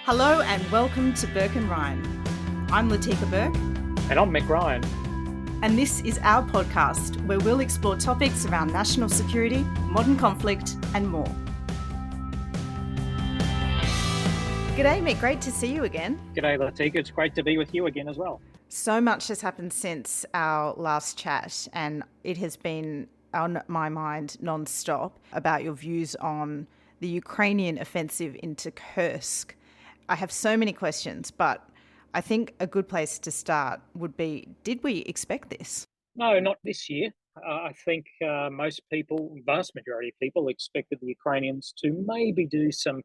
Hello and welcome to Bourke and Ryan. I'm Latika Bourke. And I'm Mick Ryan. And this is our podcast where we'll explore topics around national security, modern conflict and more. G'day Mick, great to see you again. G'day Latika, it's great to be with you again as well. So much has happened since our last chat and it has been on my mind non-stop about your views on the Ukrainian offensive into Kursk. I have so many questions, but I think a good place to start would be, did we expect this? No, not this year. I think most people, vast majority of people, expected the Ukrainians to maybe do some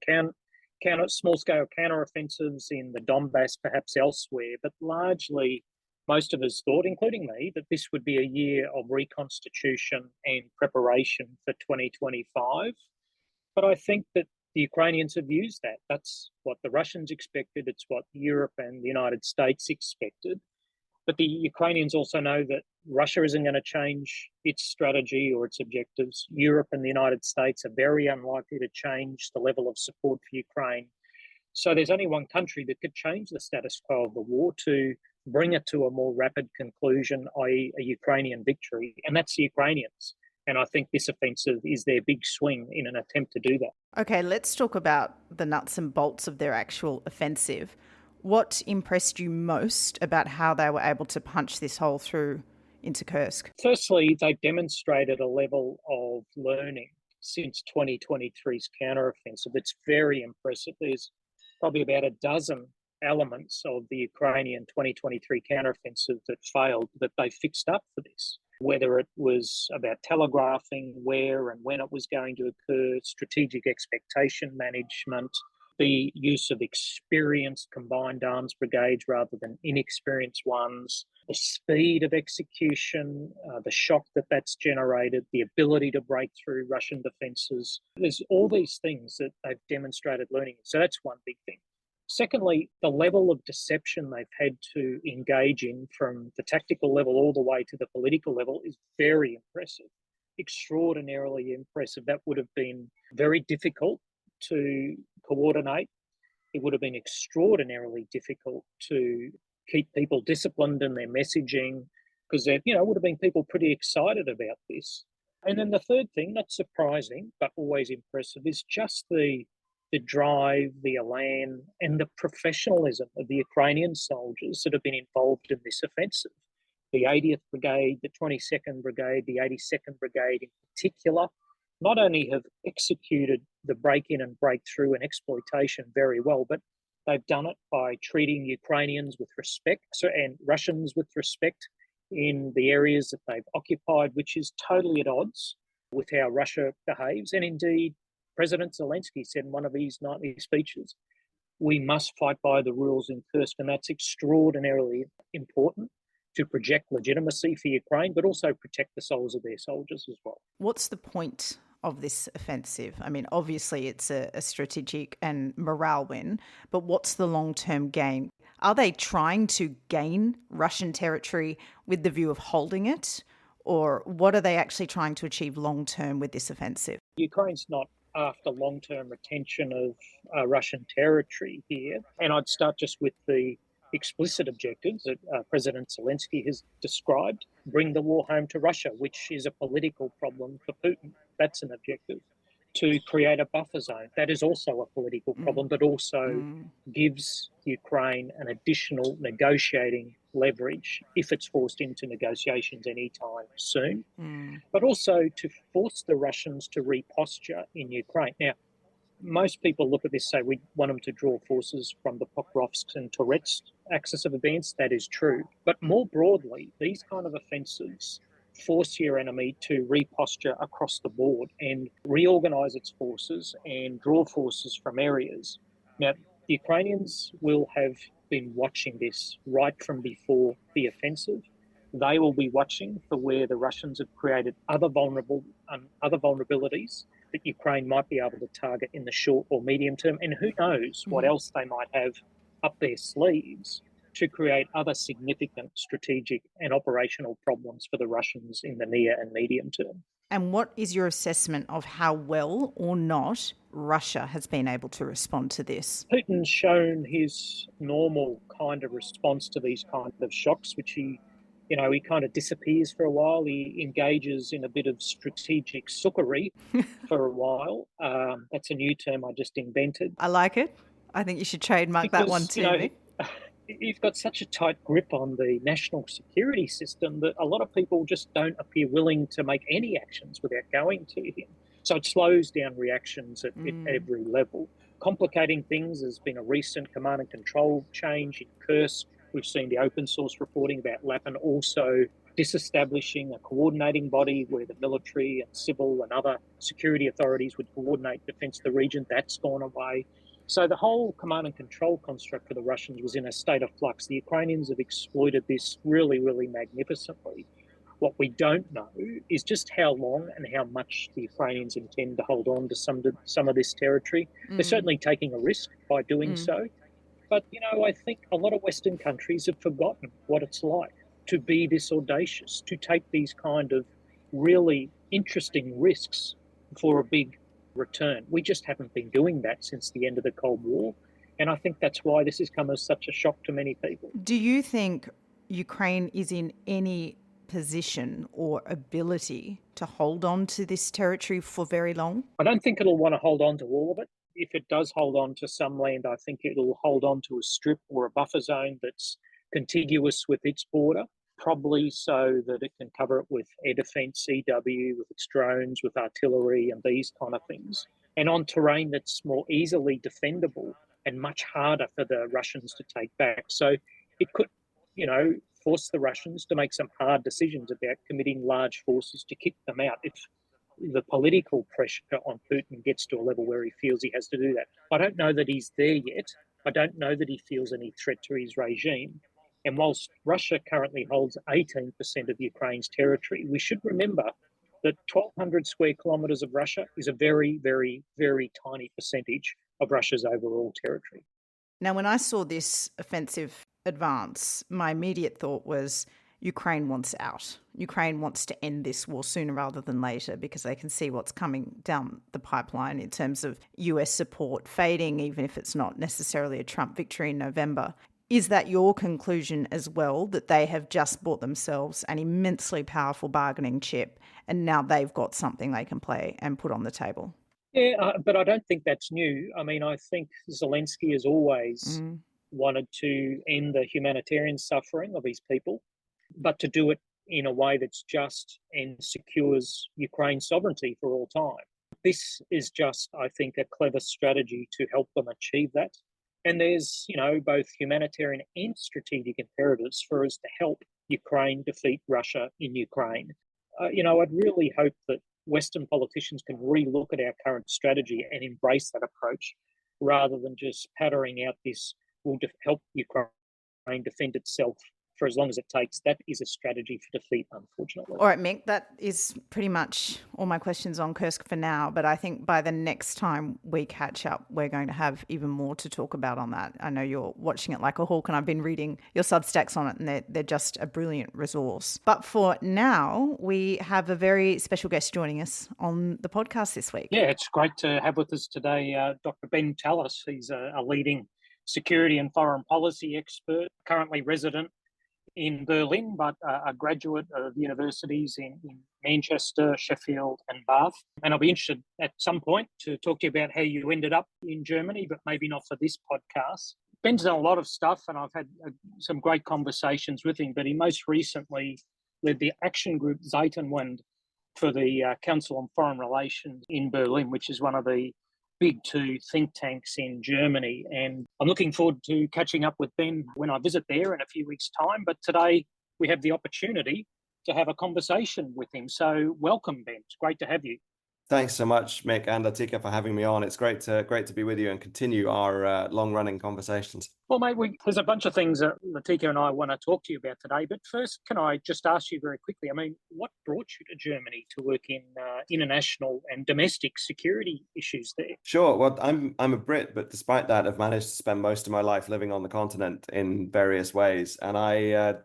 small-scale counter-offensives in the Donbass, perhaps elsewhere, but largely most of us thought, including me, that this would be a year of reconstitution and preparation for 2025. But I think that the Ukrainians have used that. That's what the Russians expected. It's what Europe and the United States expected. But the Ukrainians also know that Russia isn't going to change its strategy or its objectives. Europe and the United States are very unlikely to change the level of support for Ukraine. So there's only one country that could change the status quo of the war to bring it to a more rapid conclusion, i.e. a Ukrainian victory, and that's the Ukrainians. And I think this offensive is their big swing in an attempt to do that. Okay, let's talk about the nuts and bolts of their actual offensive. What impressed you most about how they were able to punch this hole through into Kursk? Firstly, they demonstrated a level of learning since 2023's counteroffensive. It's very impressive. There's probably about a dozen elements of the Ukrainian 2023 counteroffensive that failed that they fixed up for this. Whether it was about telegraphing where and when it was going to occur, strategic expectation management, the use of experienced combined arms brigades rather than inexperienced ones, the speed of execution, the shock that that's generated, the ability to break through Russian defences. There's all these things that they've demonstrated learning. So that's one big thing. Secondly, the level of deception they've had to engage in from the tactical level all the way to the political level is very impressive, extraordinarily impressive. That would have been very difficult to coordinate. It would have been extraordinarily difficult to keep people disciplined in their messaging because there, would have been people pretty excited about this. And then the third thing, not surprising, but always impressive, is just the drive, the elan, and the professionalism of the Ukrainian soldiers that have been involved in this offensive. The 80th Brigade, the 22nd Brigade, the 82nd Brigade in particular, not only have executed the break-in and breakthrough and exploitation very well, but they've done it by treating Ukrainians with respect and Russians with respect in the areas that they've occupied, which is totally at odds with how Russia behaves. And indeed, President Zelensky said in one of his nightly speeches, we must fight by the rules in Kursk, and that's extraordinarily important to project legitimacy for Ukraine, but also protect the souls of their soldiers as well. What's the point of this offensive? I mean, obviously it's a strategic and morale win, but what's the long-term gain? Are they trying to gain Russian territory with the view of holding it? Or what are they actually trying to achieve long-term with this offensive? Ukraine's not after long-term retention of Russian territory here. And I'd start just with the explicit objectives that President Zelensky has described. Bring the war home to Russia, which is a political problem for Putin. That's an objective. To create a buffer zone. That is also a political problem, but also gives Ukraine an additional negotiating leverage if it's forced into negotiations anytime soon. But also to force the Russians to reposture in Ukraine. Now, most people look at this and say we want them to draw forces from the Pokrovsk and Touretsk axis of events. That is true. But more broadly, these kind of offensives force your enemy to reposture across the board and reorganise its forces and draw forces from areas. Now, the Ukrainians will have been watching this right from before the offensive. They will be watching for where the Russians have created other vulnerabilities that Ukraine might be able to target in the short or medium term. And who knows what else they might have up their sleeves to create other significant strategic and operational problems for the Russians in the near and medium term. And what is your assessment of how well or not Russia has been able to respond to this? Putin's shown his normal kind of response to these kind of shocks, which he kind of disappears for a while. He engages in a bit of strategic sookery for a while. That's a new term I just invented. I like it. I think you should trademark that one too, Mick. He's got such a tight grip on the national security system that a lot of people just don't appear willing to make any actions without going to him. So it slows down reactions at every level. Complicating things, there's been a recent command and control change in Kursk. We've seen the open source reporting about Lapan also disestablishing a coordinating body where the military and civil and other security authorities would coordinate defence of the region. That's gone away. So the whole command and control construct for the Russians was in a state of flux. The Ukrainians have exploited this really, really magnificently. What we don't know is just how long and how much the Ukrainians intend to hold on to some of this territory. They're certainly taking a risk by doing so. But, I think a lot of Western countries have forgotten what it's like to be this audacious, to take these kind of really interesting risks for a big return. We just haven't been doing that since the end of the Cold War. And I think that's why this has come as such a shock to many people. Do you think Ukraine is in any position or ability to hold on to this territory for very long? I don't think it'll want to hold on to all of it. If it does hold on to some land, I think it'll hold on to a strip or a buffer zone that's contiguous with its border, probably so that it can cover it with air defence, EW, with its drones, with artillery and these kind of things, and on terrain that's more easily defendable and much harder for the Russians to take back. So it could, force the Russians to make some hard decisions about committing large forces to kick them out if the political pressure on Putin gets to a level where he feels he has to do that. I don't know that he's there yet. I don't know that he feels any threat to his regime. And whilst Russia currently holds 18% of Ukraine's territory, we should remember that 1,200 square kilometres of Russia is a very, very, very tiny percentage of Russia's overall territory. Now, when I saw this offensive advance, my immediate thought was Ukraine wants out. Ukraine wants to end this war sooner rather than later because they can see what's coming down the pipeline in terms of US support fading, even if it's not necessarily a Trump victory in November. Is that your conclusion as well, that they have just bought themselves an immensely powerful bargaining chip and now they've got something they can play and put on the table? Yeah, but I don't think that's new. I mean, I think Zelensky has always wanted to end the humanitarian suffering of his people, but to do it in a way that's just and secures Ukraine's sovereignty for all time. This is just, I think, a clever strategy to help them achieve that. And there's, both humanitarian and strategic imperatives for us to help Ukraine defeat Russia in Ukraine. I'd really hope that Western politicians can relook at our current strategy and embrace that approach rather than just pattering out this will help Ukraine defend itself for as long as it takes. That is a strategy for defeat, unfortunately. All right, Mick, that is pretty much all my questions on Kursk for now, but I think by the next time we catch up, we're going to have even more to talk about on that. I know you're watching it like a hawk and I've been reading your Substacks on it and they're just a brilliant resource. But for now, we have a very special guest joining us on the podcast this week. Yeah, it's great to have with us today Dr Ben Tallis. He's a leading security and foreign policy expert, currently resident in Berlin, but a graduate of universities in Manchester, Sheffield and Bath. And I'll be interested at some point to talk to you about how you ended up in Germany, but maybe not for this podcast. Ben's done a lot of stuff and I've had some great conversations with him, but he most recently led the Action Group Zeitenwende for the Council on Foreign Relations in Berlin, which is one of the big two think tanks in Germany. And I'm looking forward to catching up with Ben when I visit there in a few weeks' time. But today we have the opportunity to have a conversation with him. So welcome, Ben. It's great to have you. Thanks so much, Mick and Latika, for having me on. It's great to be with you and continue our long-running conversations. Well, mate, there's a bunch of things that Latika and I want to talk to you about today. But first, can I just ask you very quickly? I mean, what brought you to Germany to work in international and domestic security issues there? Sure. Well, I'm a Brit, but despite that, I've managed to spend most of my life living on the continent in various ways. And I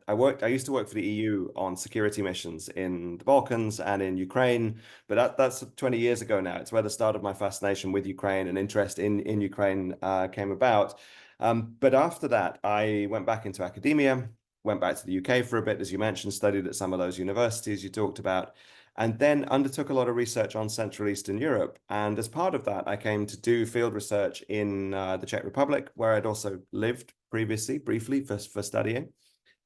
used to work for the EU on security missions in the Balkans and in Ukraine, but that's 20 years ago now. It's where the start of my fascination with Ukraine and interest in Ukraine came about. But after that, I went back into academia, went back to the UK for a bit, as you mentioned, studied at some of those universities you talked about, and then undertook a lot of research on Central Eastern Europe. And as part of that, I came to do field research in the Czech Republic, where I'd also lived previously, briefly, for studying,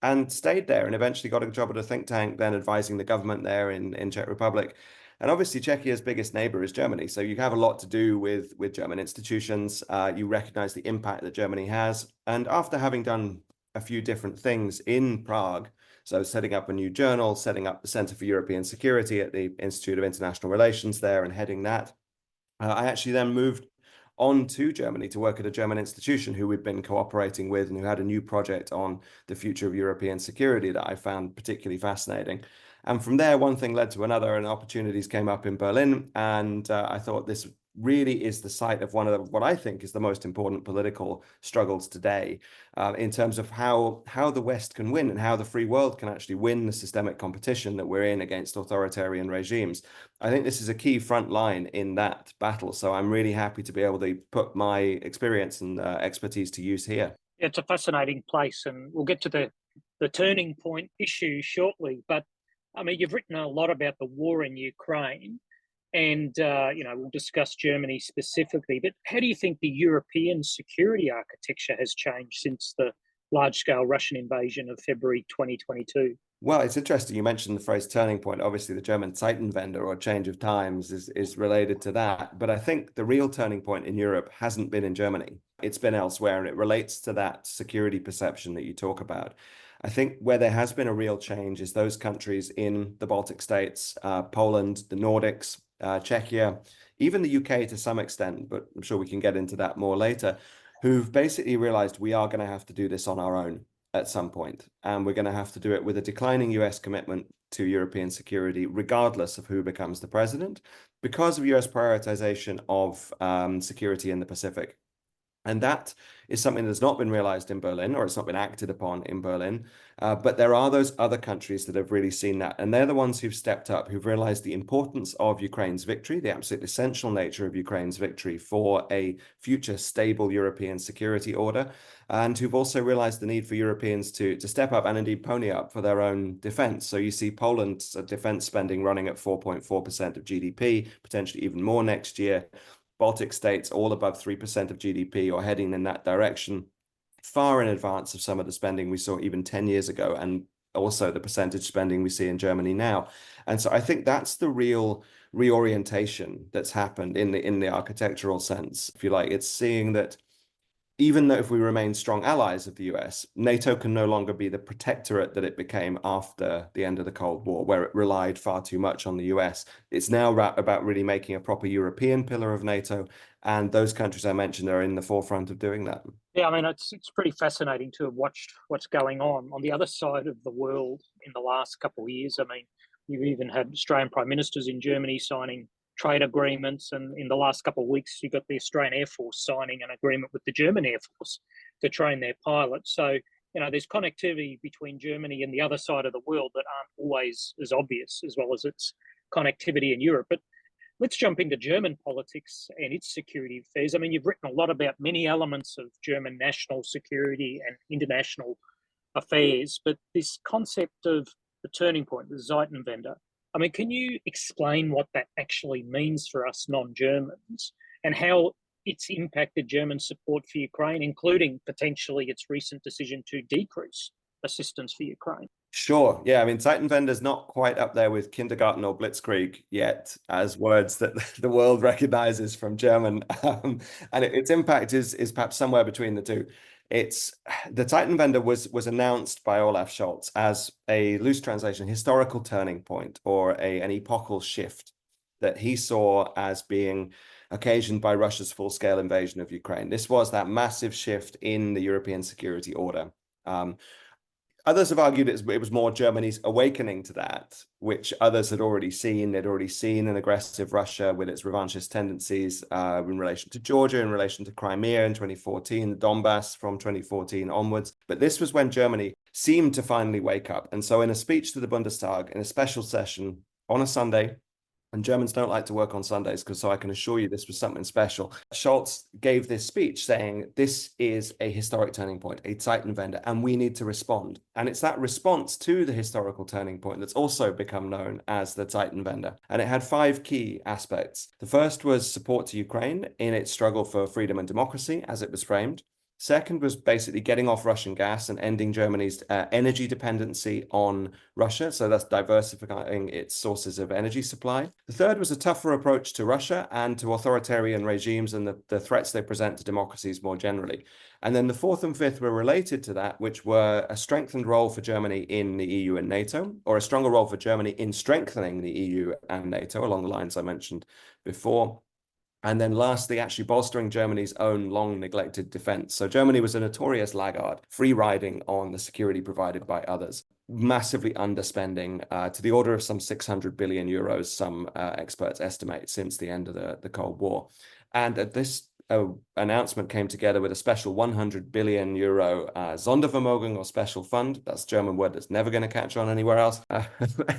and stayed there and eventually got a job at a think tank, then advising the government there in Czech Republic. And obviously, Czechia's biggest neighbor is Germany. So you have a lot to do with German institutions. You recognize the impact that Germany has. And after having done a few different things in Prague, so setting up a new journal, setting up the Center for European Security at the Institute of International Relations there and heading that, I actually then moved on to Germany to work at a German institution who we'd been cooperating with and who had a new project on the future of European security that I found particularly fascinating. And from there, one thing led to another, and opportunities came up in Berlin. And I thought this really is the site of one of what I think is the most important political struggles today, in terms of how the West can win and how the free world can actually win the systemic competition that we're in against authoritarian regimes. I think this is a key front line in that battle. So I'm really happy to be able to put my experience and expertise to use here. It's a fascinating place, and we'll get to the turning point issue shortly. But I mean, you've written a lot about the war in Ukraine, and we'll discuss Germany specifically. But how do you think the European security architecture has changed since the large-scale Russian invasion of February 2022? Well, it's interesting. You mentioned the phrase turning point. Obviously, the German Zeitenwende, or change of times, is related to that. But I think the real turning point in Europe hasn't been in Germany. It's been elsewhere, and it relates to that security perception that you talk about. I think where there has been a real change is those countries in the Baltic states, Poland, the Nordics, Czechia, even the UK to some extent, but I'm sure we can get into that more later, who've basically realized we are going to have to do this on our own at some point, and we're going to have to do it with a declining US commitment to European security, regardless of who becomes the president, because of US prioritization of security in the Pacific. And that is something that's not been realized in Berlin, or it's not been acted upon in Berlin. But there are those other countries that have really seen that. And they're the ones who've stepped up, who've realized the importance of Ukraine's victory, the absolute essential nature of Ukraine's victory for a future stable European security order, and who've also realized the need for Europeans to step up and indeed pony up for their own defense. So you see Poland's defense spending running at 4.4% of GDP, potentially even more next year. Baltic states all above 3% of GDP or heading in that direction, far in advance of some of the spending we saw even 10 years ago, and also the percentage spending we see in Germany now. And so I think that's the real reorientation that's happened in the architectural sense, if you like. It's seeing that even though if we remain strong allies of the US, NATO can no longer be the protectorate that it became after the end of the Cold War, where it relied far too much on the US. It's now about really making a proper European pillar of NATO, and those countries I mentioned are in the forefront of doing that. Yeah, I mean, it's pretty fascinating to have watched what's going on the other side of the world in the last couple of years. I mean, you've even had Australian prime ministers in Germany signing trade agreements, and in the last couple of weeks, you've got the Australian Air Force signing an agreement with the German Air Force to train their pilots. So, there's connectivity between Germany and the other side of the world that aren't always as obvious, as well as its connectivity in Europe. But let's jump into German politics and its security affairs. I mean, you've written a lot about many elements of German national security and international affairs, but this concept of the turning point, the Zeitenwende, I mean, can you explain what that actually means for us non-Germans and how it's impacted German support for Ukraine, including potentially its recent decision to decrease assistance for Ukraine? Sure. Yeah. I mean, Zeitenwende is not quite up there with kindergarten or blitzkrieg yet as words that the world recognizes from German. And its impact is perhaps somewhere between the two. The Zeitenwende was announced by Olaf Scholz as a loose translation, historical turning point, or an epochal shift. that he saw as being occasioned by Russia's full-scale invasion of Ukraine. This was that massive shift in the European security order. Others have argued it was more Germany's awakening to that, which others had already seen. They'd already seen an aggressive Russia with its revanchist tendencies in relation to Georgia, in relation to Crimea in 2014, the Donbass from 2014 onwards. But this was when Germany seemed to finally wake up. And so in a speech to the Bundestag, in a special session on a Sunday, and Germans don't like to work on Sundays, because so I can assure you this was something special. Scholz gave this speech saying, this is a historic turning point, a Zeitenwende, and we need to respond. And it's that response to the historical turning point that's also become known as the Zeitenwende. And it had 5 key aspects. The first was support to Ukraine in its struggle for freedom and democracy, as it was framed. Second was basically getting off Russian gas and ending Germany's energy dependency on Russia. So that's diversifying its sources of energy supply. The third was a tougher approach to Russia and to authoritarian regimes and the threats they present to democracies more generally. And then the fourth and fifth were related to that, which were a strengthened role for Germany in the EU and NATO, or a stronger role for Germany in strengthening the EU and NATO along the lines I mentioned before. And then lastly, actually bolstering Germany's own long neglected defense. So Germany was a notorious laggard, free riding on the security provided by others, massively underspending to the order of some 600 billion euros, some experts estimate, since the end of the Cold War. And this announcement came together with a special 100 billion euro Sondervermögen, or special fund. That's a German word that's never going to catch on anywhere else,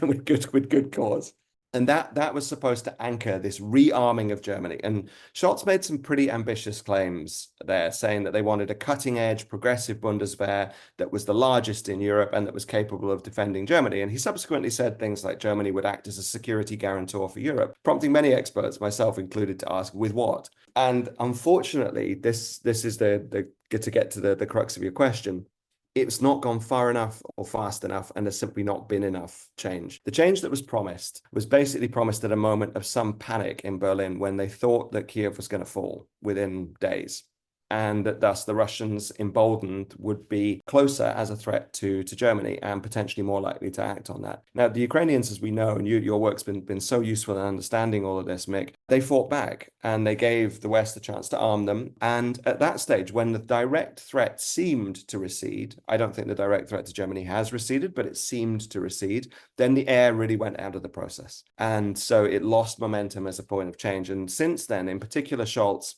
with good cause. And that was supposed to anchor this rearming of Germany. And Scholz made some pretty ambitious claims there, saying that they wanted a cutting-edge, progressive Bundeswehr that was the largest in Europe and that was capable of defending Germany. And he subsequently said things like Germany would act as a security guarantor for Europe, prompting many experts, myself included, to ask, with what? And unfortunately, this is to get to the crux of your question. It's not gone far enough or fast enough, and there's simply not been enough change. The change that was promised was basically promised at a moment of some panic in Berlin when they thought that Kiev was going to fall within days, and that thus the Russians, emboldened, would be closer as a threat to Germany and potentially more likely to act on that. Now, the Ukrainians, as we know, and your work's been so useful in understanding all of this, Mick, they fought back and they gave the West a chance to arm them. And at that stage, when the direct threat seemed to recede, I don't think the direct threat to Germany has receded, but it seemed to recede, then the air really went out of the process. And so it lost momentum as a point of change. And since then, in particular, Scholz,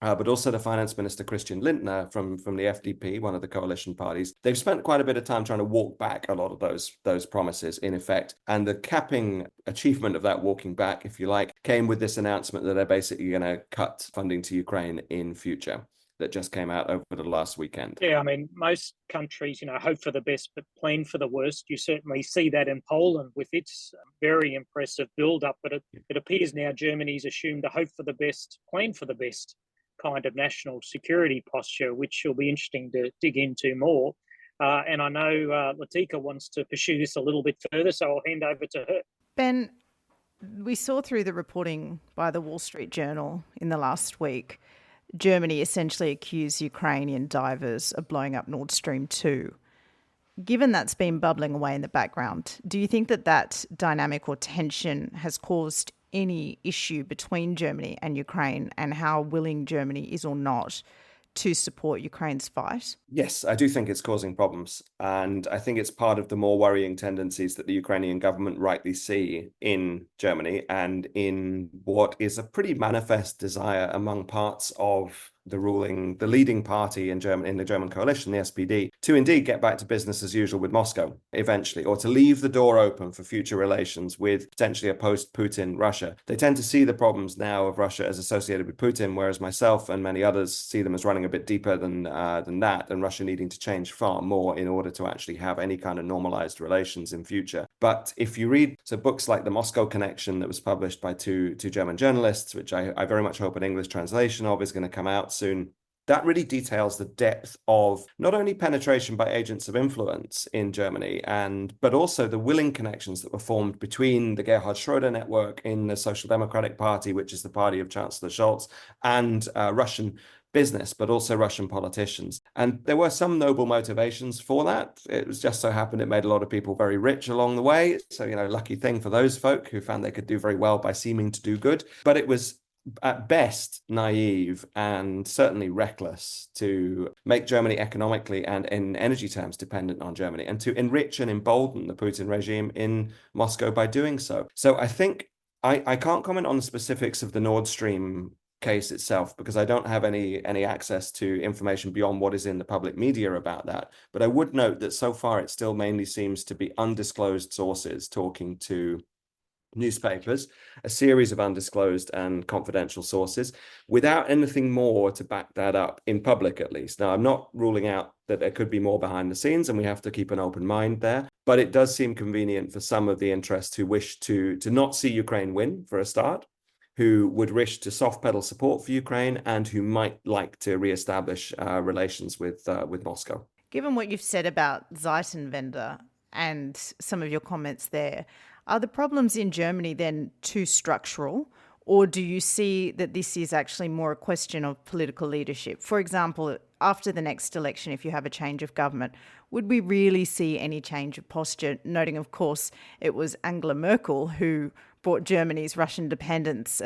but also the finance minister, Christian Lindner, from the FDP, one of the coalition parties, they've spent quite a bit of time trying to walk back a lot of those promises, in effect. And the capping achievement of that walking back, if you like, came with this announcement that they're basically going to cut funding to Ukraine in future. That just came out over the last weekend. Yeah, I mean, most countries, hope for the best but plan for the worst. You certainly see that in Poland with its very impressive build-up. But it appears now Germany's assumed a hope for the best, plan for the best kind of national security posture, which will be interesting to dig into more. And I know Latika wants to pursue this a little bit further, so I'll hand over to her. Ben, we saw through the reporting by the Wall Street Journal in the last week, Germany essentially accused Ukrainian divers of blowing up Nord Stream 2. Given that's been bubbling away in the background, do you think that dynamic or tension has caused any issue between Germany and Ukraine, and how willing Germany is or not to support Ukraine's fight? Yes, I do think it's causing problems. And I think it's part of the more worrying tendencies that the Ukrainian government rightly see in Germany and in what is a pretty manifest desire among parts of the leading party in the German coalition, the SPD, to indeed get back to business as usual with Moscow eventually, or to leave the door open for future relations with potentially a post-Putin Russia. They tend to see the problems now of Russia as associated with Putin, whereas myself and many others see them as running a bit deeper than that, and Russia needing to change far more in order to actually have any kind of normalized relations in future. But if you read books like The Moscow Connection that was published by two German journalists, which I very much hope an English translation of is going to come out soon, that really details the depth of not only penetration by agents of influence in Germany, but also the willing connections that were formed between the Gerhard Schroeder network in the Social Democratic Party, which is the party of Chancellor Scholz, and Russian business, but also Russian politicians. And there were some noble motivations for that. It was just so happened it made a lot of people very rich along the way. So, lucky thing for those folk who found they could do very well by seeming to do good. But it was at best naive and certainly reckless to make Germany economically and in energy terms dependent on Germany, and to enrich and embolden the Putin regime in Moscow by doing so. So I think I can't comment on the specifics of the Nord Stream case itself because I don't have any access to information beyond what is in the public media about that. But I would note that so far it still mainly seems to be undisclosed sources talking to newspapers, a series of undisclosed and confidential sources, without anything more to back that up in public, at least. Now, I'm not ruling out that there could be more behind the scenes, and we have to keep an open mind there. But it does seem convenient for some of the interests who wish to not see Ukraine win, for a start, who would wish to soft pedal support for Ukraine, and who might like to reestablish relations with Moscow. Given what you've said about Zeitenwende and some of your comments there, are the problems in Germany then too structural, or do you see that this is actually more a question of political leadership? For example, after the next election, if you have a change of government, would we really see any change of posture? Noting, of course, it was Angela Merkel who brought Germany's dependence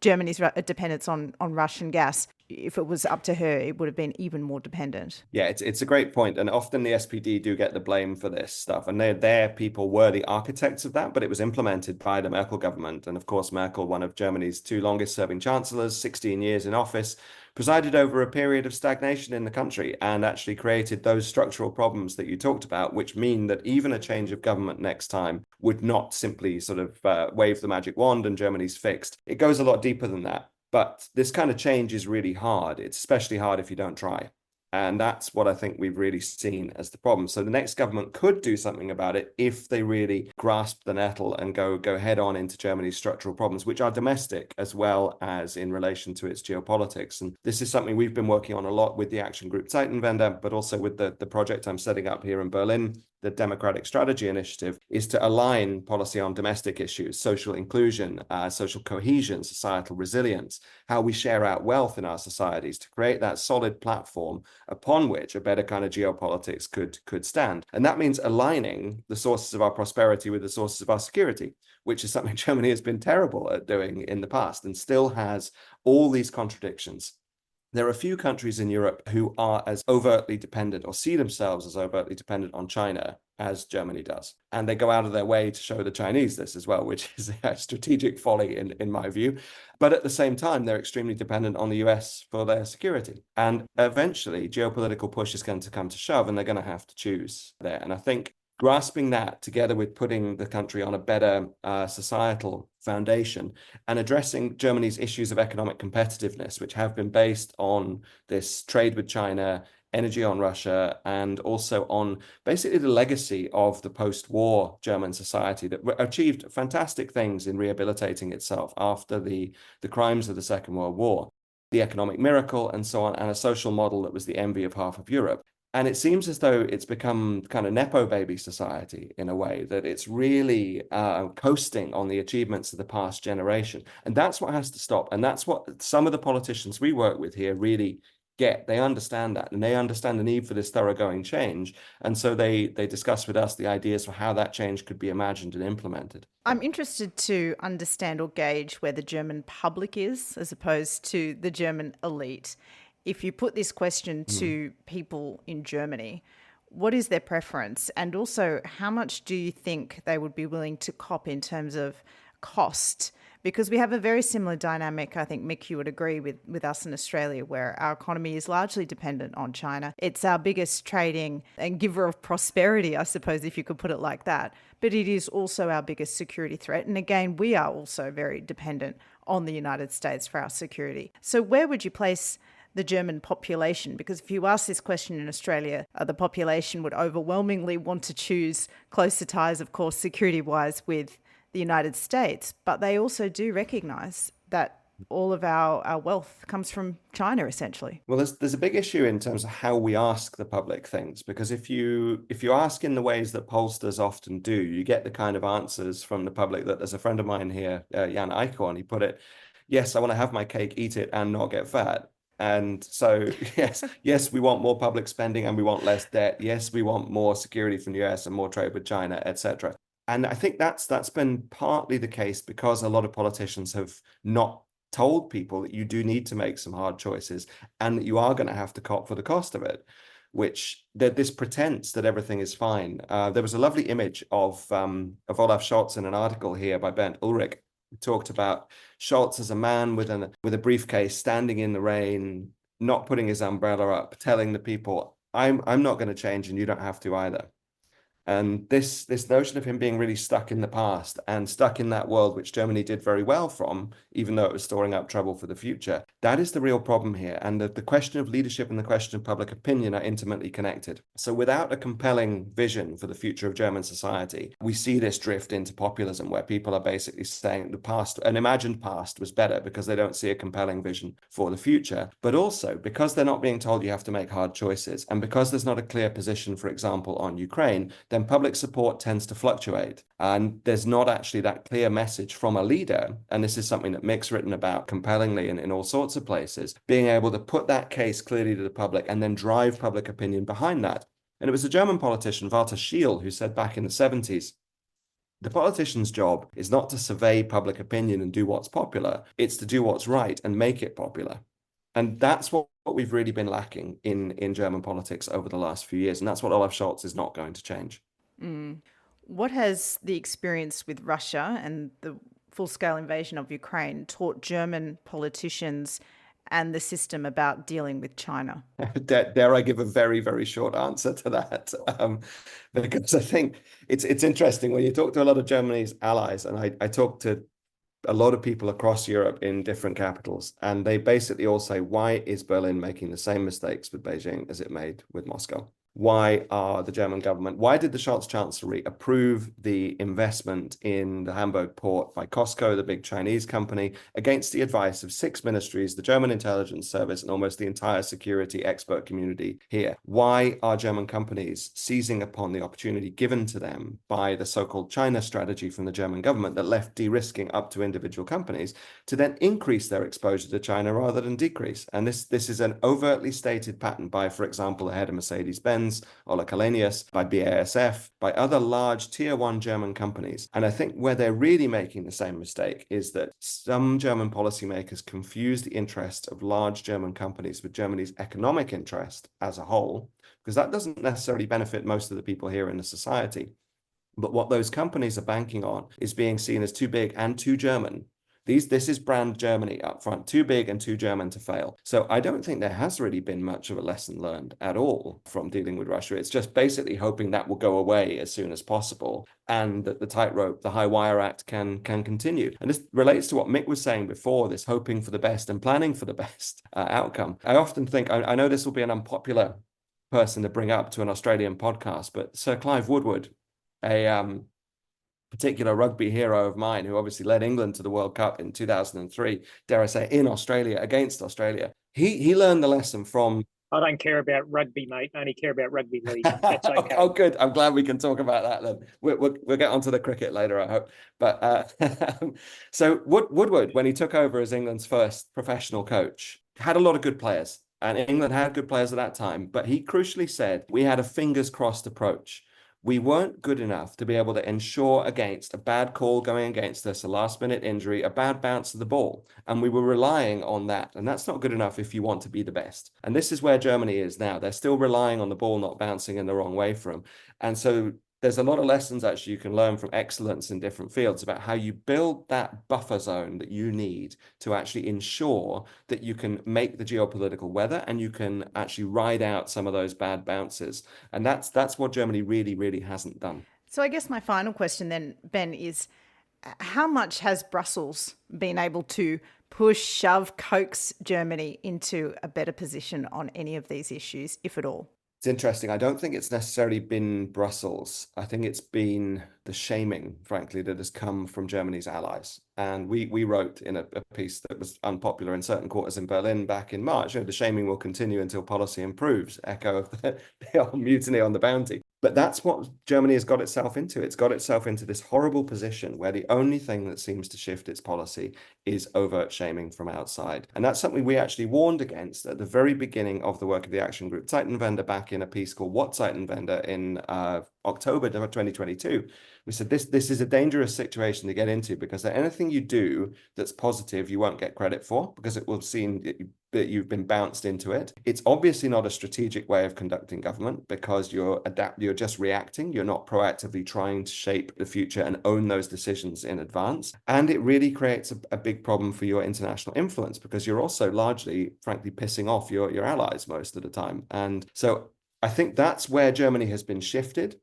on Russian gas. If it was up to her, it would have been even more dependent. Yeah, it's a great point. And often the SPD do get the blame for this stuff. And their people were the architects of that, but it was implemented by the Merkel government. And of course, Merkel, one of Germany's two longest serving chancellors, 16 years in office, presided over a period of stagnation in the country and actually created those structural problems that you talked about, which mean that even a change of government next time would not simply sort of wave the magic wand and Germany's fixed. It goes a lot deeper than that. But this kind of change is really hard. It's especially hard if you don't try. And that's what I think we've really seen as the problem. So the next government could do something about it if they really grasp the nettle and go head on into Germany's structural problems, which are domestic as well as in relation to its geopolitics. And this is something we've been working on a lot with the Action Group Zeitenwende, but also with the project I'm setting up here in Berlin. The Democratic Strategy Initiative is to align policy on domestic issues, social inclusion, social cohesion, societal resilience, how we share out wealth in our societies to create that solid platform upon which a better kind of geopolitics could stand. And that means aligning the sources of our prosperity with the sources of our security, which is something Germany has been terrible at doing in the past and still has all these contradictions. There are a few countries in Europe who are as overtly dependent or see themselves as overtly dependent on China as Germany does. And they go out of their way to show the Chinese this as well, which is a strategic folly in my view. But at the same time, they're extremely dependent on the US for their security. And eventually, geopolitical push is going to come to shove, and they're going to have to choose there. And I think grasping that together with putting the country on a better societal foundation and addressing Germany's issues of economic competitiveness, which have been based on this trade with China, energy on Russia, and also on basically the legacy of the post-war German society that achieved fantastic things in rehabilitating itself after the crimes of the Second World War, the economic miracle and so on, and a social model that was the envy of half of Europe. And it seems as though it's become kind of Nepo baby society in a way, that it's really coasting on the achievements of the past generation. And that's what has to stop. And that's what some of the politicians we work with here really get. They understand that, and they understand the need for this thoroughgoing change. And so they discuss with us the ideas for how that change could be imagined and implemented. I'm interested to understand or gauge where the German public is as opposed to the German elite. If you put this question to people in Germany, what is their preference? And also, how much do you think they would be willing to cop in terms of cost? Because we have a very similar dynamic, I think, Mick, you would agree with us in Australia, where our economy is largely dependent on China. It's our biggest trading and giver of prosperity, I suppose, if you could put it like that. But it is also our biggest security threat. And again, we are also very dependent on the United States for our security. So where would you place the German population? Because if you ask this question in Australia, the population would overwhelmingly want to choose closer ties, of course, security-wise with the United States. But they also do recognise that all of our wealth comes from China, essentially. Well, there's a big issue in terms of how we ask the public things, because if you ask in the ways that pollsters often do, you get the kind of answers from the public that there's a friend of mine here, Jan Eichhorn, he put it, yes, I want to have my cake, eat it, and not get fat. And so, yes, we want more public spending and we want less debt. Yes, we want more security from the US and more trade with China, etc. And I think that's been partly the case because a lot of politicians have not told people that you do need to make some hard choices and that you are going to have to cop for the cost of it, which that this pretense that everything is fine. There was a lovely image of Olaf Scholz in an article here by Bernd Ulrich, who talked about Scholz as a man with a briefcase standing in the rain, not putting his umbrella up, telling the people, I'm not going to change and you don't have to either. And this notion of him being really stuck in the past and stuck in that world, which Germany did very well from, even though it was storing up trouble for the future, that is the real problem here. And the question of leadership and the question of public opinion are intimately connected. So without a compelling vision for the future of German society, we see this drift into populism, where people are basically saying the past, an imagined past, was better because they don't see a compelling vision for the future, but also because they're not being told you have to make hard choices. And because there's not a clear position, for example, on Ukraine, then public support tends to fluctuate. And there's not actually that clear message from a leader. And this is something that Mick's written about compellingly in all sorts of places, being able to put that case clearly to the public and then drive public opinion behind that. And it was a German politician, Walter Scheel, who said back in the 70s, the politician's job is not to survey public opinion and do what's popular. It's to do what's right and make it popular. And that's what we've really been lacking in German politics over the last few years. And that's what Olaf Scholz is not going to change. What has the experience with Russia and the full-scale invasion of Ukraine taught German politicians and the system about dealing with China? Dare I give a very, very short answer to that? Because I think it's interesting when you talk to a lot of Germany's allies, and I talk to a lot of people across Europe in different capitals, and they basically all say, why is Berlin making the same mistakes with Beijing as it made with Moscow? Why did the Scholz Chancellery approve the investment in the Hamburg port by COSCO, the big Chinese company, against the advice of 6 ministries, the German intelligence service, and almost the entire security expert community here? Why are German companies seizing upon the opportunity given to them by the so-called China strategy from the German government that left de-risking up to individual companies to then increase their exposure to China rather than decrease? And this is an overtly stated pattern by, for example, the head of Mercedes-Benz, Olaf, by BASF, by other large tier 1 German companies. And I think where they're really making the same mistake is that some German policymakers confuse the interest of large German companies with Germany's economic interest as a whole, because that doesn't necessarily benefit most of the people here in the society. But what those companies are banking on is being seen as too big and too German. This is brand Germany up front, too big and too German to fail. So I don't think there has really been much of a lesson learned at all from dealing with Russia. It's just basically hoping that will go away as soon as possible and that the tightrope, the high wire act can continue. And this relates to what Mick was saying before, this hoping for the best and planning for the best outcome. I often think, I know this will be an unpopular person to bring up to an Australian podcast, but Sir Clive Woodward, a particular rugby hero of mine who obviously led England to the World Cup in 2003, dare I say, in Australia, against Australia. He learned the lesson from... I don't care about rugby, mate. I only care about rugby league. That's okay. Oh, good. I'm glad we can talk about that then. We'll get onto the cricket later, I hope. But so Woodward, when he took over as England's first professional coach, had a lot of good players. And England had good players at that time. But he crucially said, we had a fingers crossed approach. We weren't good enough to be able to ensure against a bad call going against us, a last-minute injury, a bad bounce of the ball. And we were relying on that. And that's not good enough if you want to be the best. And this is where Germany is now. They're still relying on the ball not bouncing in the wrong way for them. And so there's a lot of lessons actually you can learn from excellence in different fields about how you build that buffer zone that you need to actually ensure that you can make the geopolitical weather and you can actually ride out some of those bad bounces. And that's what Germany really, really hasn't done. So I guess my final question then, Ben, is how much has Brussels been able to push, shove, coax Germany into a better position on any of these issues, if at all? It's interesting. I don't think it's necessarily been Brussels. I think it's been the shaming, frankly, that has come from Germany's allies. And we wrote in a piece that was unpopular in certain quarters in Berlin back in March, the shaming will continue until policy improves, echo of the old mutiny on the Bounty. But that's what Germany has got itself into. It's got itself into this horrible position where the only thing that seems to shift its policy is overt shaming from outside. And that's something we actually warned against at the very beginning of the work of the Action Group Zeitenwende, back in a piece called What Zeitenwende in October 2022. We said this is a dangerous situation to get into, because anything you do that's positive, you won't get credit for, because it will seem that you've been bounced into it. It's obviously not a strategic way of conducting government, because you're just reacting. You're not proactively trying to shape the future and own those decisions in advance. And it really creates a big problem for your international influence, because you're also largely, frankly, pissing off your allies most of the time. And so I think that's where Germany has been shifted.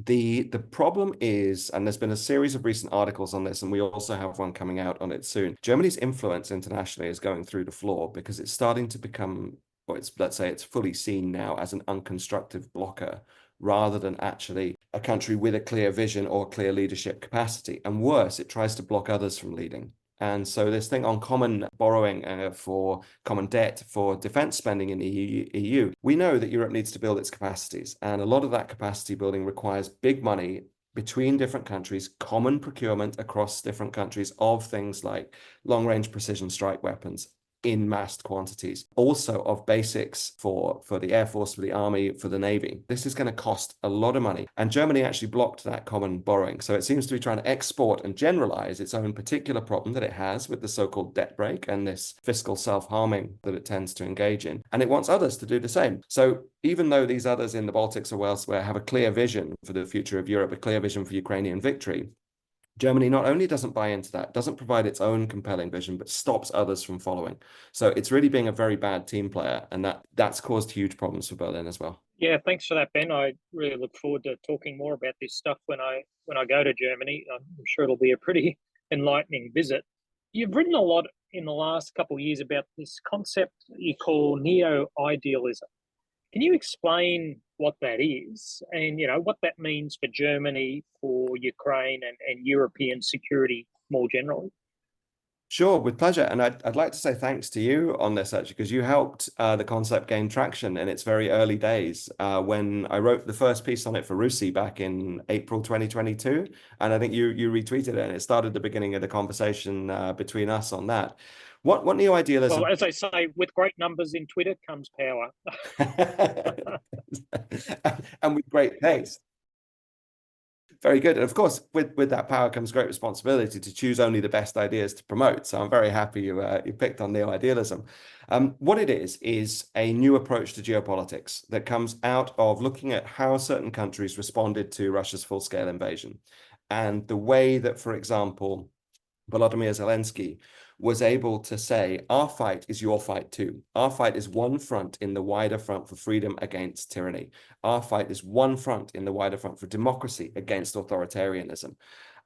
The problem is, and there's been a series of recent articles on this, and we also have one coming out on it soon, Germany's influence internationally is going through the floor, because it's starting to become, or let's say it's fully seen now as an unconstructive blocker, rather than actually a country with a clear vision or clear leadership capacity. And worse, it tries to block others from leading. And so this thing on common borrowing for common debt for defense spending in the EU, we know that Europe needs to build its capacities. And a lot of that capacity building requires big money between different countries, common procurement across different countries of things like long-range precision strike weapons in massed quantities, also of basics for the Air Force, for the Army, for the Navy. This is going to cost a lot of money. And Germany actually blocked that common borrowing. So it seems to be trying to export and generalize its own particular problem that it has with the so-called debt brake and this fiscal self-harming that it tends to engage in. And it wants others to do the same. So even though these others in the Baltics or elsewhere have a clear vision for the future of Europe, a clear vision for Ukrainian victory, Germany not only doesn't buy into that, doesn't provide its own compelling vision, but stops others from following. So it's really being a very bad team player, and that's caused huge problems for Berlin as well. Yeah, thanks for that, Ben. I really look forward to talking more about this stuff when I go to Germany. I'm sure it'll be a pretty enlightening visit. You've written a lot in the last couple of years about this concept you call neo-idealism. Can you explain what that is, and what that means for Germany, for Ukraine, and European security more generally? Sure, with pleasure. And I'd like to say thanks to you on this, actually, because you helped the concept gain traction in its very early days when I wrote the first piece on it for Rusi back in April 2022. And I think you retweeted it, and it started the beginning of the conversation between us on that. What neo-idealism? Well, as I say, with great numbers in Twitter comes power. And with great taste. Very good. And of course, with that power comes great responsibility to choose only the best ideas to promote. So I'm very happy you picked on neo-idealism. What it is a new approach to geopolitics that comes out of looking at how certain countries responded to Russia's full-scale invasion, and the way that, for example, Volodymyr Zelensky was able to say, our fight is your fight too. Our fight is one front in the wider front for freedom against tyranny. Our fight is one front in the wider front for democracy against authoritarianism.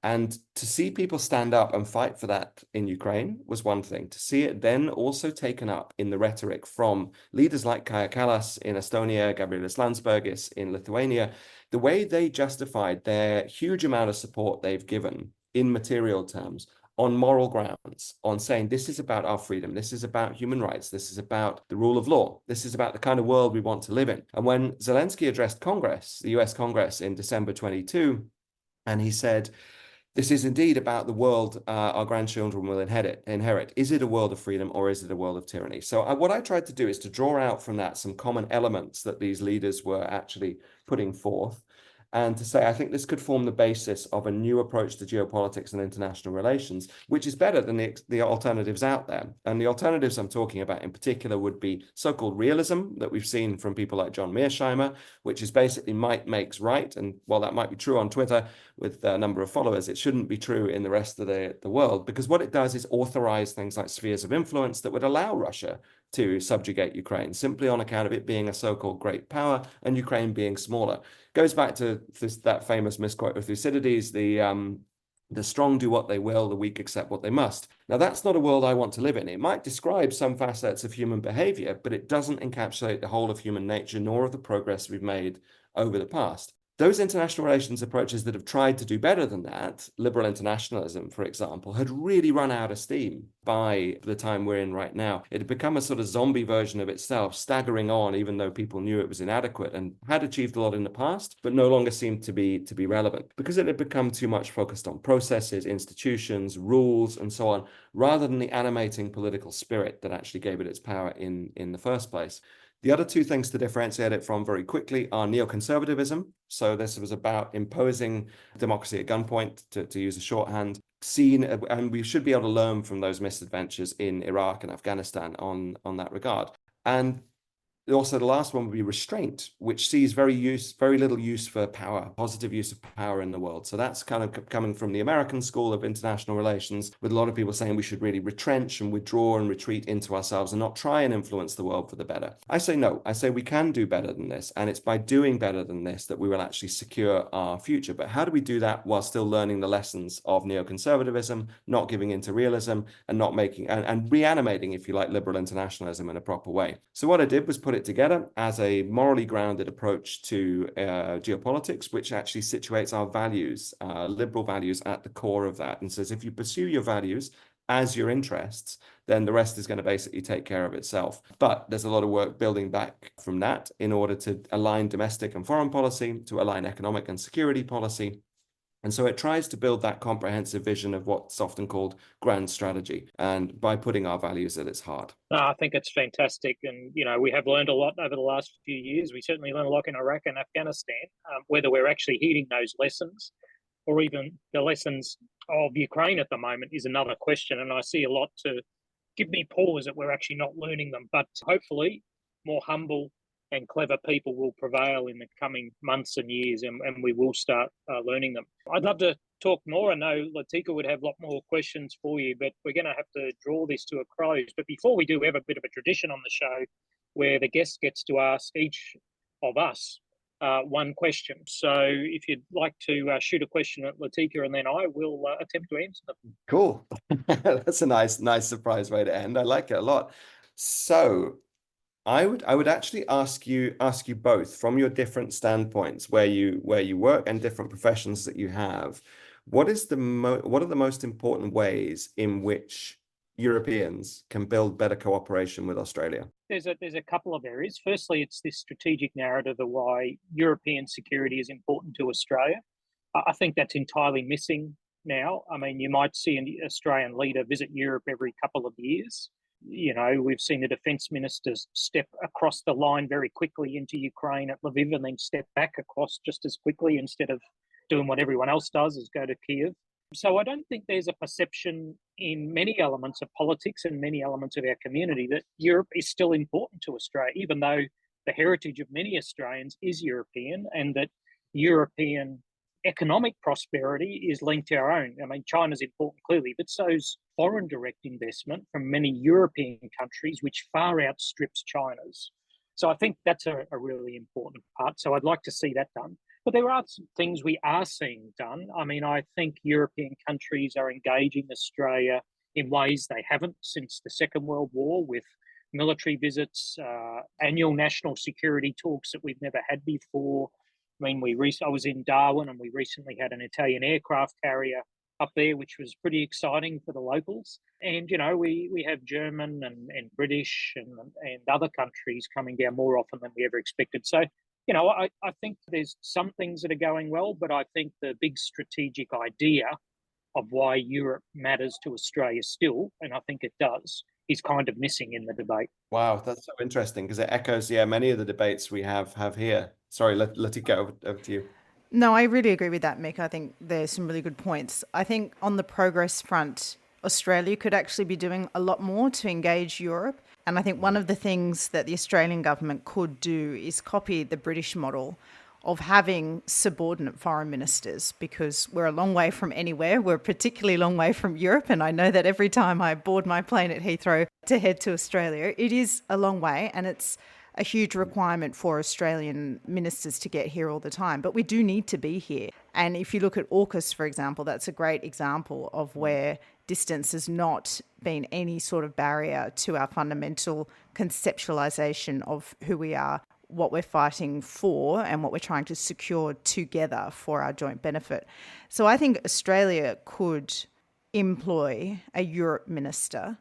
And to see people stand up and fight for that in Ukraine was one thing. To see it then also taken up in the rhetoric from leaders like Kaja Kallas in Estonia, Gabrielius Landsbergis in Lithuania, the way they justified their huge amount of support they've given in material terms on moral grounds, on saying this is about our freedom, this is about human rights, this is about the rule of law, this is about the kind of world we want to live in. And when Zelensky addressed Congress, the US Congress in December 22, and he said, this is indeed about the world our grandchildren will inherit. Is it a world of freedom, or is it a world of tyranny? So what I tried to do is to draw out from that some common elements that these leaders were actually putting forth, and to say, I think this could form the basis of a new approach to geopolitics and international relations, which is better than the alternatives out there. And the alternatives I'm talking about in particular would be so-called realism that we've seen from people like John Mearsheimer, which is basically might makes right. And while that might be true on Twitter with a number of followers, it shouldn't be true in the rest of the world, because what it does is authorize things like spheres of influence that would allow Russia to subjugate Ukraine simply on account of it being a so-called great power and Ukraine being smaller. Goes back to that famous misquote of Thucydides, the strong do what they will, the weak accept what they must. Now, that's not a world I want to live in. It might describe some facets of human behavior, but it doesn't encapsulate the whole of human nature, nor of the progress we've made over the past. Those international relations approaches that have tried to do better than that, liberal internationalism, for example, had really run out of steam by the time we're in right now. It had become a sort of zombie version of itself, staggering on, even though people knew it was inadequate and had achieved a lot in the past, but no longer seemed to be relevant because it had become too much focused on processes, institutions, rules, and so on, rather than the animating political spirit that actually gave it its power in the first place. The other two things to differentiate it from very quickly are neoconservatism. So this was about imposing democracy at gunpoint, to use a shorthand, and we should be able to learn from those misadventures in Iraq and Afghanistan on that regard. And also, the last one would be restraint, which sees very little use for power, positive use of power in the world. So that's kind of coming from the American school of international relations, with a lot of people saying we should really retrench and withdraw and retreat into ourselves and not try and influence the world for the better. I say no. I say we can do better than this. And it's by doing better than this that we will actually secure our future. But how do we do that while still learning the lessons of neoconservatism, not giving into realism, and not making and reanimating, if you like, liberal internationalism in a proper way? So what I did was put it together as a morally grounded approach to geopolitics, which actually situates our values, liberal values, at the core of that, and says if you pursue your values as your interests, then the rest is going to basically take care of itself. But there's a lot of work building back from that in order to align domestic and foreign policy, to align economic and security policy. And so it tries to build that comprehensive vision of what's often called grand strategy, and by putting our values at its heart. I think it's fantastic. And, we have learned a lot over the last few years. We certainly learned a lot in Iraq and Afghanistan. Whether we're actually heeding those lessons or even the lessons of Ukraine at the moment is another question. And I see a lot to give me pause that we're actually not learning them. But hopefully more humble and clever people will prevail in the coming months and years, and we will start learning them. I'd love to talk more. I know Latika would have a lot more questions for you, but we're going to have to draw this to a close. But before we do, we have a bit of a tradition on the show where the guest gets to ask each of us one question. So if you'd like to shoot a question at Latika, and then I will attempt to answer them. Cool. That's a nice surprise way to end. I like it a lot. So I would actually ask you both, from your different standpoints, where you work and different professions that you have, what are the most important ways in which Europeans can build better cooperation with Australia? There's a couple of areas. Firstly, it's this strategic narrative of why European security is important to Australia. I think that's entirely missing now. I mean, you might see an Australian leader visit Europe every couple of years. We've seen the defence ministers step across the line very quickly into Ukraine at Lviv and then step back across just as quickly, instead of doing what everyone else does, is go to Kiev. So I don't think there's a perception in many elements of politics and many elements of our community that Europe is still important to Australia, even though the heritage of many Australians is European, and that European economic prosperity is linked to our own. I mean, China's important, clearly, but so's foreign direct investment from many European countries, which far outstrips China's. So I think that's a really important part. So I'd like to see that done. But there are some things we are seeing done. I mean, I think European countries are engaging Australia in ways they haven't since the Second World War, with military visits, annual national security talks that we've never had before. I mean, I was in Darwin, and we recently had an Italian aircraft carrier up there, which was pretty exciting for the locals. And, we have German and British and other countries coming down more often than we ever expected. So, I think there's some things that are going well, but I think the big strategic idea of why Europe matters to Australia still, and I think it does, is kind of missing in the debate. Wow, that's so interesting, because it echoes, many of the debates we have here. Sorry, let it go over to you. No, I really agree with that, Mick. I think there's some really good points. I think on the progress front, Australia could actually be doing a lot more to engage Europe. And I think one of the things that the Australian government could do is copy the British model of having subordinate foreign ministers, because we're a long way from anywhere. We're a particularly long way from Europe. And I know that every time I board my plane at Heathrow to head to Australia, it is a long way, and it's a huge requirement for Australian ministers to get here all the time. But we do need to be here. And if you look at AUKUS, for example, that's a great example of where distance has not been any sort of barrier to our fundamental conceptualisation of who we are. what we're fighting for and what we're trying to secure together for our joint benefit. So I think Australia could employ a Europe minister.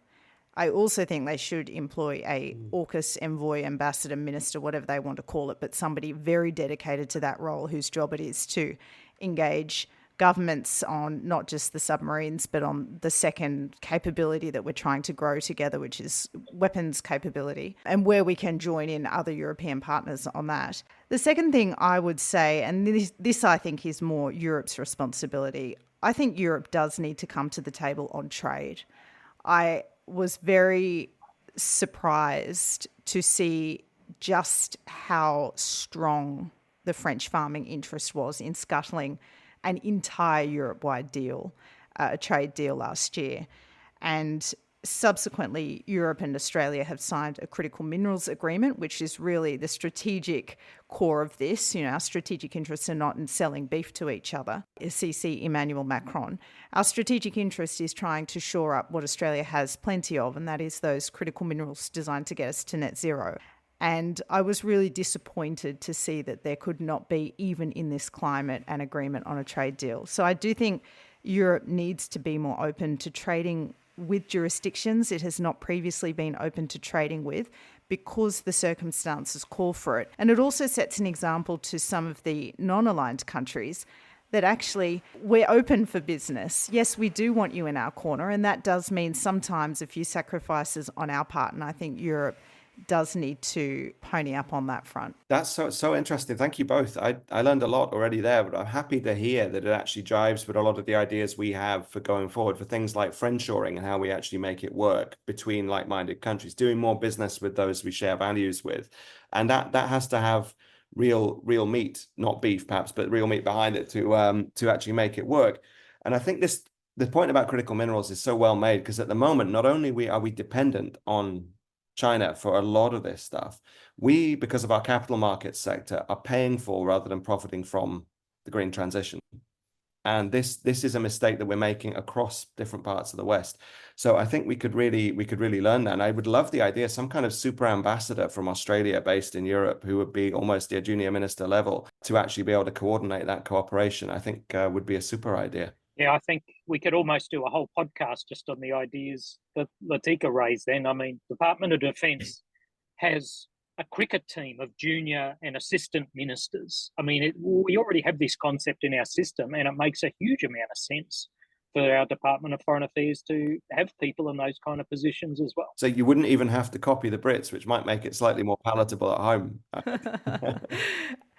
I also think they should employ a AUKUS envoy, ambassador, minister, whatever they want to call it, but somebody very dedicated to that role whose job it is to engage governments on not just the submarines, but on the second capability that we're trying to grow together, which is weapons capability, and where we can join in other European partners on that. The second thing I would say, and this I think is more Europe's responsibility, I think Europe does need to come to the table on trade. I was very surprised to see just how strong the French farming interest was in scuttling an entire Europe-wide deal, a trade deal last year. And subsequently, Europe and Australia have signed a critical minerals agreement, which is really the strategic core of this. You know, our strategic interests are not in selling beef to each other. CC Emmanuel Macron. Our strategic interest is trying to shore up what Australia has plenty of, and that is those critical minerals designed to get us to net zero. And I was really disappointed to see that there could not be, even in this climate, an agreement on a trade deal. So I do think Europe needs to be more open to trading with jurisdictions it has not previously been open to trading with, because the circumstances call for it. And it also sets an example to some of the non-aligned countries that actually we're open for business. Yes, we do want you in our corner, and that does mean sometimes a few sacrifices on our part. And I think Europe does need to pony up on that front. That's so interesting. Thank you both. I learned a lot already there, but I'm happy to hear that it actually jives with a lot of the ideas we have for going forward for things like friendshoring and how we actually make it work between like-minded countries, doing more business with those we share values with. And that has to have real meat, not beef perhaps, but real meat behind it to actually make it work. And I think the point about critical minerals is so well made, because at the moment, not only are we dependent on China for a lot of this stuff, we, because of our capital markets sector, are paying for rather than profiting from the green transition. And this is a mistake that we're making across different parts of the West. So I think we could really learn that. And I would love the idea, some kind of super ambassador from Australia based in Europe, who would be almost a junior minister level, to actually be able to coordinate that cooperation. I think would be a super idea. Yeah, I think we could almost do a whole podcast just on the ideas that Latika raised then. I mean, Department of Defence has a cricket team of junior and assistant ministers. I mean, we already have this concept in our system, and it makes a huge amount of sense for our Department of Foreign Affairs to have people in those kind of positions as well. So you wouldn't even have to copy the Brits, which might make it slightly more palatable at home.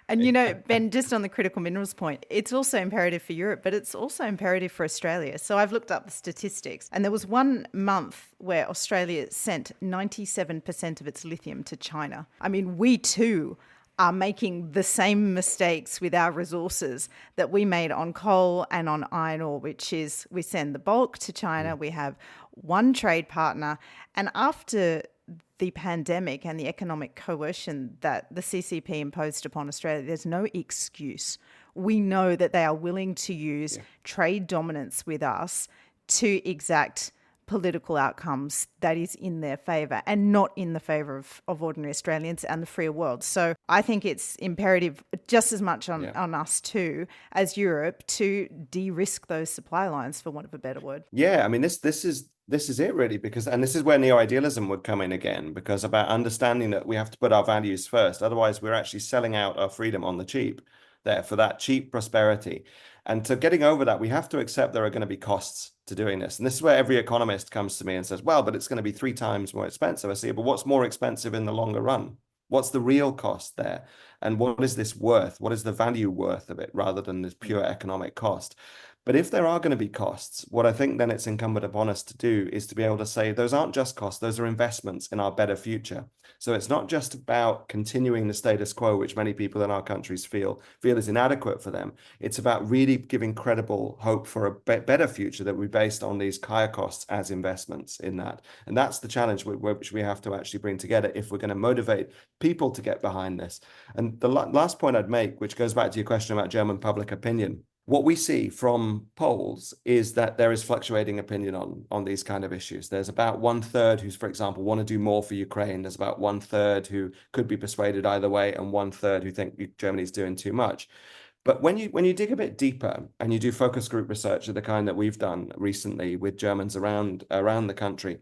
And, you know, Ben, just on the critical minerals point, it's also imperative for Europe, but it's also imperative for Australia. So I've looked up the statistics, and there was 1 month where Australia sent 97% of its lithium to China. I mean, we too are making the same mistakes with our resources that we made on coal and on iron ore, which is we send the bulk to China, we have one trade partner, and after the pandemic and the economic coercion that the CCP imposed upon Australia, there's no excuse. We know that they are willing to use trade dominance with us to exact political outcomes that is in their favour and not in the favour of ordinary Australians and the freer world. So I think it's imperative just as much on us too as Europe to de-risk those supply lines, for want of a better word. Yeah, I mean, this is it really, because, and this is where neo-idealism would come in again, because about understanding that we have to put our values first. Otherwise, we're actually selling out our freedom on the cheap there for that cheap prosperity. And to getting over that, we have to accept there are going to be costs to doing this. And this is where every economist comes to me and says, well, but it's going to be 3 times more expensive. I say, but what's more expensive in the longer run? What's the real cost there? And what is this worth? What is the value worth of it, rather than this pure economic cost? But if there are going to be costs, what I think then it's incumbent upon us to do is to be able to say those aren't just costs, those are investments in our better future. So it's not just about continuing the status quo, which many people in our countries feel is inadequate for them. It's about really giving credible hope for a better future that we based on these higher costs as investments in that. And that's the challenge which we have to actually bring together if we're going to motivate people to get behind this. And the last point I'd make, which goes back to your question about German public opinion, What we see from polls is that there is fluctuating opinion on these kind of issues. There's about 1/3 who's, for example, want to do more for Ukraine. There's about 1/3 who could be persuaded either way, and 1/3 who think Germany's doing too much. But when you dig a bit deeper and you do focus group research of the kind that we've done recently with Germans around the country,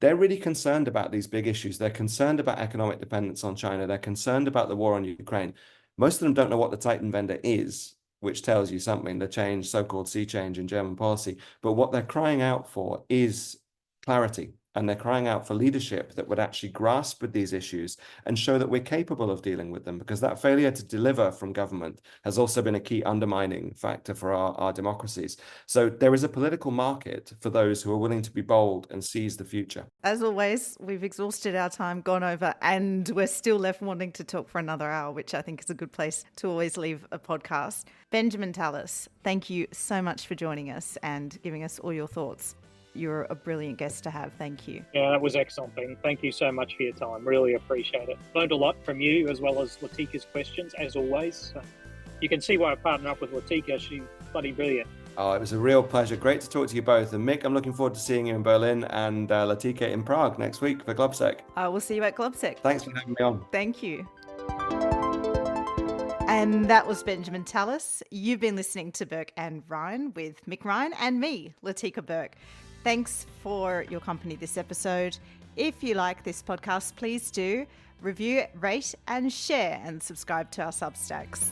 they're really concerned about these big issues. They're concerned about economic dependence on China. They're concerned about the war on Ukraine. Most of them don't know what the Zeitenwende is, which tells you something, the change, so-called sea change in German policy. But what they're crying out for is clarity. And they're crying out for leadership that would actually grasp with these issues and show that we're capable of dealing with them, because that failure to deliver from government has also been a key undermining factor for our democracies. So there is a political market for those who are willing to be bold and seize the future. As always, we've exhausted our time, gone over, and we're still left wanting to talk for another hour, which I think is a good place to always leave a podcast. Benjamin Tallis, thank you so much for joining us and giving us all your thoughts. You're a brilliant guest to have. Thank you. Yeah, that was excellent, Ben. Thank you so much for your time. Really appreciate it. Learned a lot from you as well as Latika's questions, as always. You can see why I partnered up with Latika. She's bloody brilliant. Oh, it was a real pleasure. Great to talk to you both. And Mick, I'm looking forward to seeing you in Berlin, and Latika in Prague next week for GlobSec. I will see you at GlobSec. Thanks for having me on. Thank you. And that was Benjamin Tallis. You've been listening to Bourke and Ryan with Mick Ryan and me, Latika Bourke. Thanks for your company this episode. If you like this podcast, please do review, rate and share, and subscribe to our Substacks.